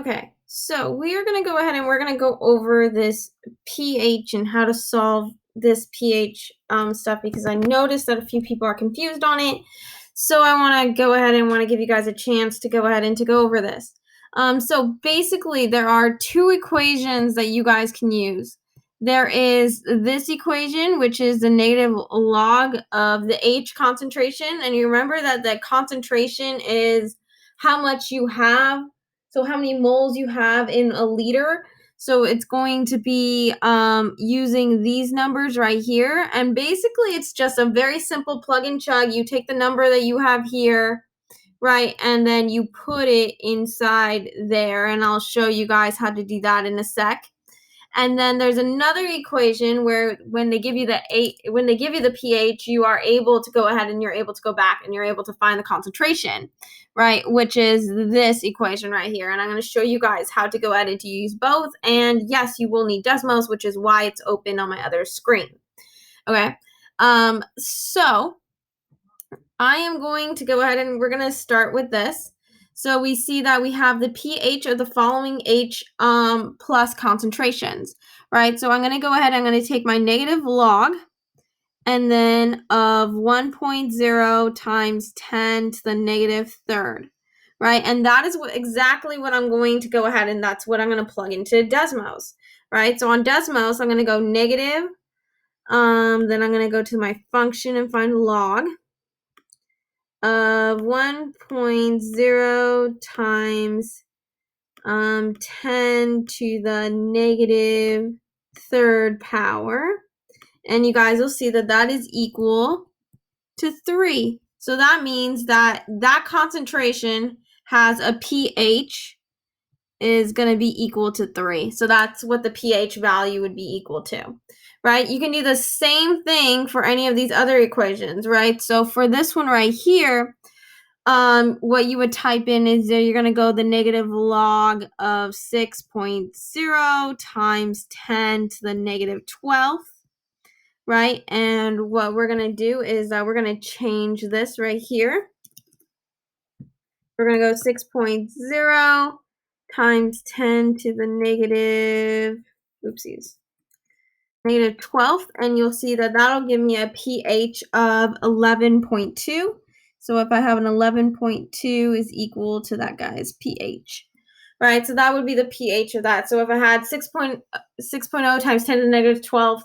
Okay, so we are going to go ahead and we're going to go over this pH and how to solve this pH stuff because I noticed that a few people are confused on it. So I want to go ahead and want to give you guys a chance to go ahead and to go over this. So basically, there are two equations that you guys can use. There is this equation, which is the negative log of the H concentration. And you remember that the concentration is how much you have. So how many moles you have in a liter. So it's going to be using these numbers right here. And basically, it's just a very simple plug and chug. You take the number that you have here, right, and then you put it inside there. And I'll show you guys how to do that in a sec. And then there's another equation where when they give you the pH, you are able to go ahead and you're able to go back and you're able to find the concentration, right? Which is this equation right here. And I'm going to show you guys how to go ahead and to use both. And yes, you will need Desmos, which is why it's open on my other screen. Okay. So I am going to go ahead and we're going to start with this. So we see that we have the pH of the following H plus concentrations, right? So I'm going to go ahead, I'm going to take my negative log and then of 1.0 times 10 to the negative third, right? And that is exactly what I'm going to go ahead and that's what I'm going to plug into Desmos, right? So on Desmos, I'm going to go negative, then I'm going to go to my function and find log of 1.0 times 10 to the negative third power. And you guys will see that that is equal to 3. So that means that that concentration has a pH is going to be equal to 3. So that's what the pH value would be equal to, right? You can do the same thing for any of these other equations, right? So for this one right here, what you would type in is you're going to go the negative log of 6.0 times 10 to the negative 12th, right? And what we're going to do is we're going to change this right here. We're going to go 6.0 times 10 to the negative 12th, and you'll see that that'll give me a pH of 11.2. So if I have an 11.2 is equal to that guy's pH, right? So that would be the pH of that. So if I had 6.0 times 10 to the negative 12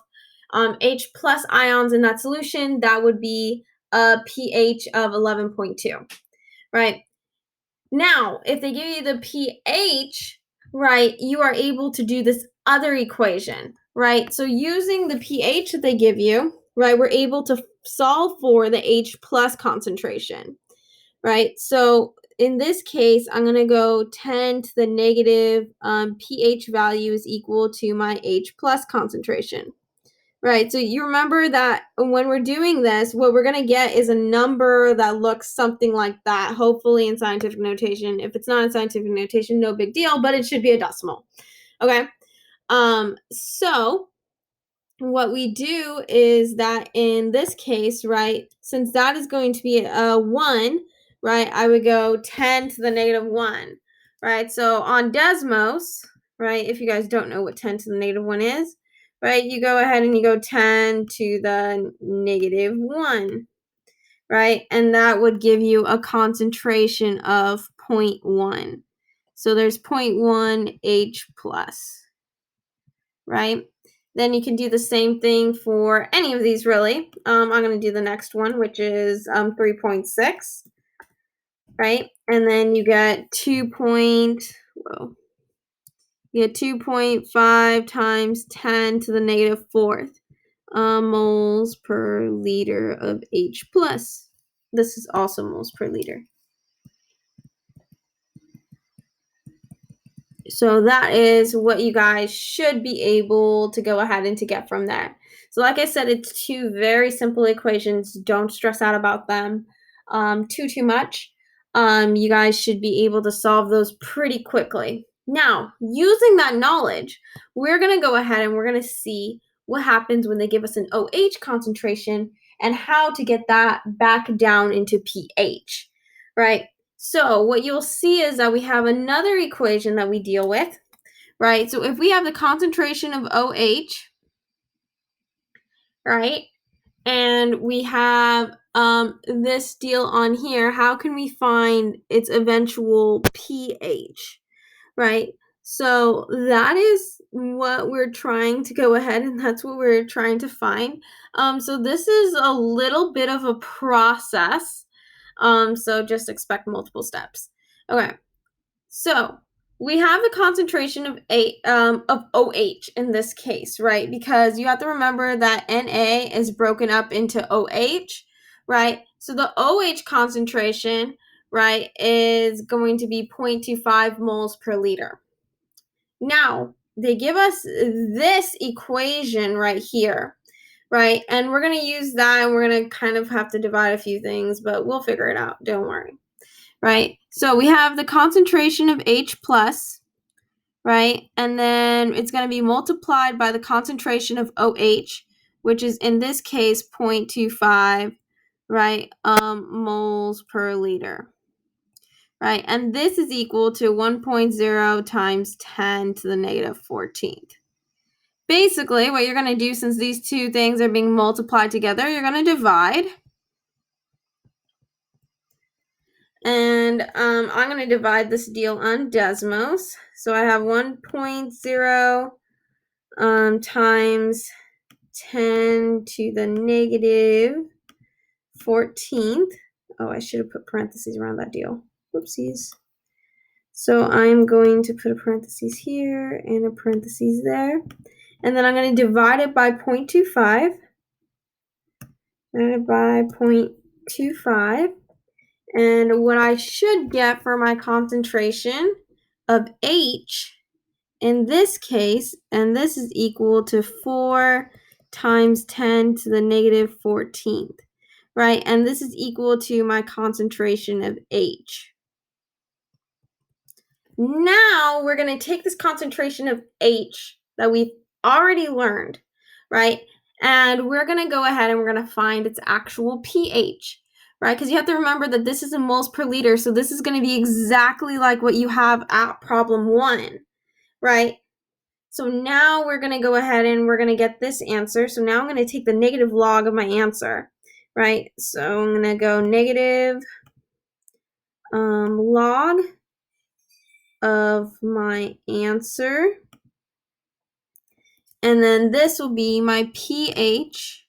H plus ions in that solution, that would be a pH of 11.2, right? Now, if they give you the pH, right, you are able to do this other equation, right? So using the pH that they give you, right, we're able to solve for the H plus concentration, right? So in this case, I'm going to go 10 to the negative pH value is equal to my H plus concentration. Right, so you remember that when we're doing this, what we're going to get is a number that looks something like that, hopefully in scientific notation. If it's not in scientific notation, no big deal, but it should be a decimal. Okay, so what we do is that in this case, right, since that is going to be a 1, right, I would go 10 to the negative 1, right? So on Desmos, right, if you guys don't know what 10 to the negative 1 is, right, you go ahead and you go 10 to the negative 1, right? And that would give you a concentration of 0.1. So there's 0.1 H plus, right? Then you can do the same thing for any of these, really. I'm going to do the next one, which is 3.6, right? And then you get 2.5 times 10 to the negative fourth moles per liter of H plus. This is also moles per liter. So that is what you guys should be able to go ahead and to get from there. So like I said, it's two very simple equations. Don't stress out about them too much. You guys should be able to solve those pretty quickly. Now, using that knowledge, we're going to go ahead and we're going to see what happens when they give us an OH concentration and how to get that back down into pH, right? So what you'll see is that we have another equation that we deal with, right? So if we have the concentration of OH, right, and we have this deal on here, how can we find its eventual pH, right? So that is what we're trying to go ahead, and that's what we're trying to find. So this is a little bit of a process. So just expect multiple steps. Okay, so we have the concentration of OH in this case, right? Because you have to remember that Na is broken up into OH, right? So the OH concentration, right, is going to be 0.25 moles per liter. Now, they give us this equation right here, right? And we're going to use that, and we're going to kind of have to divide a few things, but we'll figure it out. Don't worry, right? So we have the concentration of H plus, right? And then it's going to be multiplied by the concentration of OH, which is in this case 0.25, right, moles per liter. Right, and this is equal to 1.0 times 10 to the negative 14th. Basically, what you're going to do, since these two things are being multiplied together, you're going to divide. And I'm going to divide this deal on Desmos. So I have 1.0 times 10 to the negative 14th. Oh, I should have put parentheses around that deal. Whoopsies. So I'm going to put a parentheses here and a parentheses there. And then I'm going to divide it by 0.25. Divided by 0.25. And what I should get for my concentration of H in this case, and this is equal to 4 times 10 to the negative 14th, right? And this is equal to my concentration of H. Now we're going to take this concentration of H that we've already learned, right? And we're going to go ahead and we're going to find its actual pH, right? Because you have to remember that this is in moles per liter, so this is going to be exactly like what you have at problem 1, right? So now we're going to go ahead and we're going to get this answer. So now I'm going to take the negative log of my answer, right? So I'm going to go negative log of my answer, and then this will be my pH.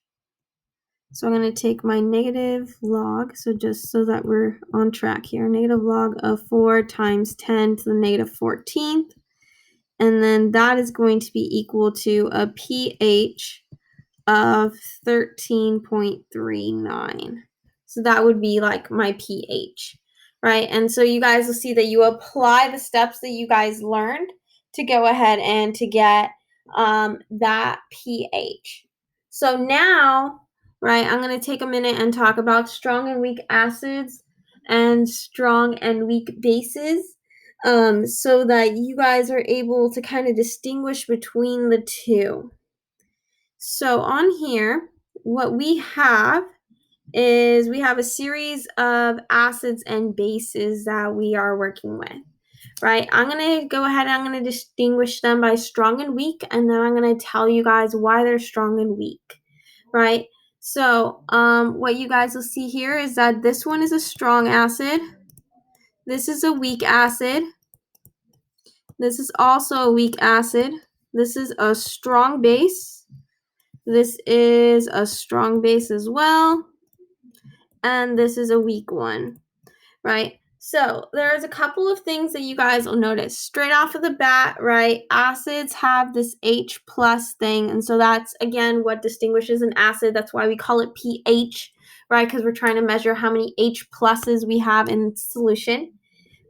So I'm going to take my negative log, so just so that we're on track here, negative log of 4 times 10 to the negative 14th, and then that is going to be equal to a pH of 13.39. So that would be like my pH, right? And so you guys will see that you apply the steps that you guys learned to go ahead and to get that pH. So now, right, I'm going to take a minute and talk about strong and weak acids and strong and weak bases, so that you guys are able to kind of distinguish between the two. So on here, what we have is we have a series of acids and bases that we are working with, right? I'm going to go ahead and I'm going to distinguish them by strong and weak, and then I'm going to tell you guys why they're strong and weak, right? So what you guys will see here is that this one is a strong acid. This is a weak acid. This is also a weak acid. This is a strong base. This is a strong base as well. And this is a weak one, right? So there's a couple of things that you guys will notice straight off of the bat, right? Acids have this H plus thing. And so that's, again, what distinguishes an acid. That's why we call it pH, right? Because we're trying to measure how many H pluses we have in solution,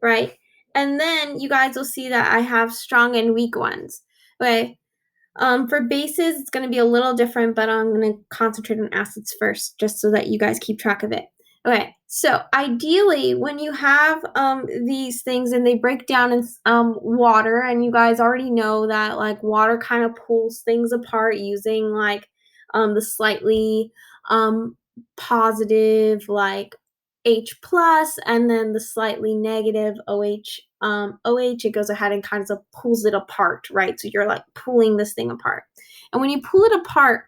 right? And then you guys will see that I have strong and weak ones, okay? For bases, it's going to be a little different, but I'm going to concentrate on acids first, just so that you guys keep track of it. Okay, so ideally, when you have these things and they break down in water, and you guys already know that like water kind of pulls things apart using like the slightly positive like H plus, and then the slightly negative OH, it goes ahead and kind of pulls it apart, right? So you're like pulling this thing apart. And when you pull it apart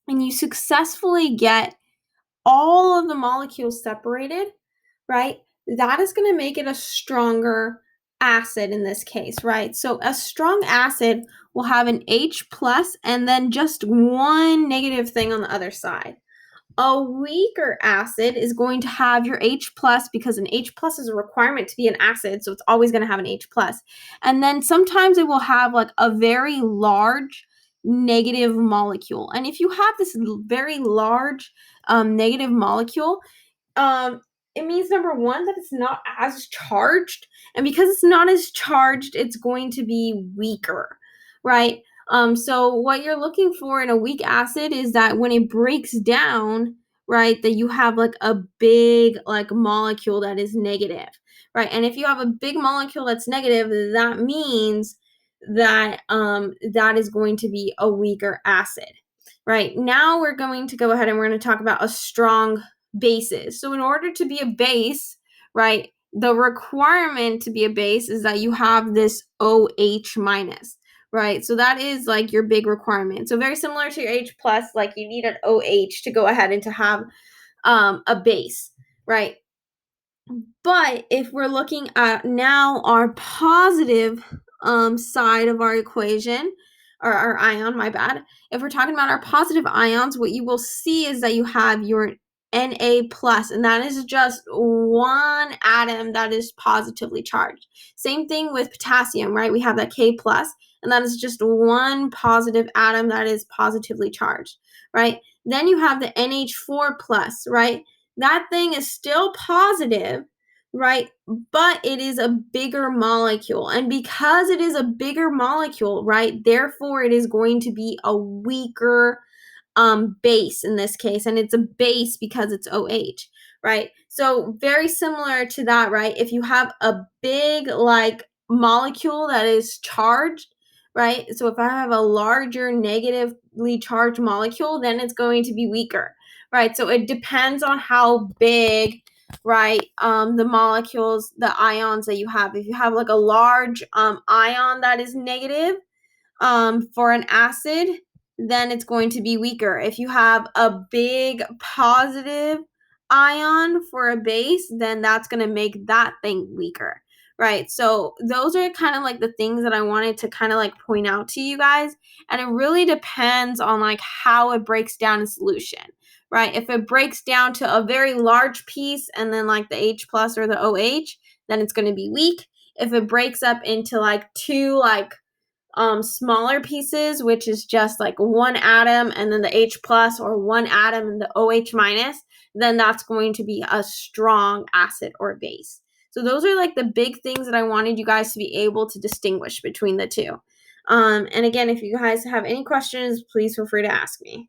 and you successfully get all of the molecules separated, right? That is going to make it a stronger acid in this case, right? So a strong acid will have an H plus and then just one negative thing on the other side. A weaker acid is going to have your H plus because an H plus is a requirement to be an acid, so it's always going to have an H plus. And then sometimes it will have like a very large negative molecule. And if you have this very large negative molecule, it means number one that it's not as charged, and because it's not as charged, it's going to be weaker, right? So what you're looking for in a weak acid is that when it breaks down, right, that you have like a big like molecule that is negative, right? And if you have a big molecule that's negative, that means that that is going to be a weaker acid. Right, now we're going to go ahead and we're going to talk about a strong bases. So in order to be a base, right, the requirement to be a base is that you have this OH minus, right? So that is like your big requirement. So very similar to your H plus, like you need an OH to go ahead and to have a base, right? But if we're looking at now our positive side of our equation, or our ion, my bad. If we're talking about our positive ions, what you will see is that you have your Na plus, and that is just one atom that is positively charged. Same thing with potassium, right? We have that K plus, and that is just one positive atom that is positively charged, right? Then you have the NH4 plus, right? That thing is still positive, right? But it is a bigger molecule. And because it is a bigger molecule, right, therefore it is going to be a weaker base in this case. And it's a base because it's OH, right? So very similar to that, right? If you have a big like molecule that is charged, right? So if I have a larger negatively charged molecule, then it's going to be weaker, right? So it depends on how big, right, the molecules, the ions that you have. If you have like a large ion that is negative for an acid, then it's going to be weaker. If you have a big positive ion for a base, then that's going to make that thing weaker, right? So those are kind of like the things that I wanted to kind of like point out to you guys. And it really depends on like how it breaks down in solution, right? If it breaks down to a very large piece and then like the H plus or the OH, then it's going to be weak. If it breaks up into like two like smaller pieces, which is just like one atom and then the H plus, or one atom and the OH minus, then that's going to be a strong acid or base. So those are like the big things that I wanted you guys to be able to distinguish between the two. And again, if you guys have any questions, please feel free to ask me.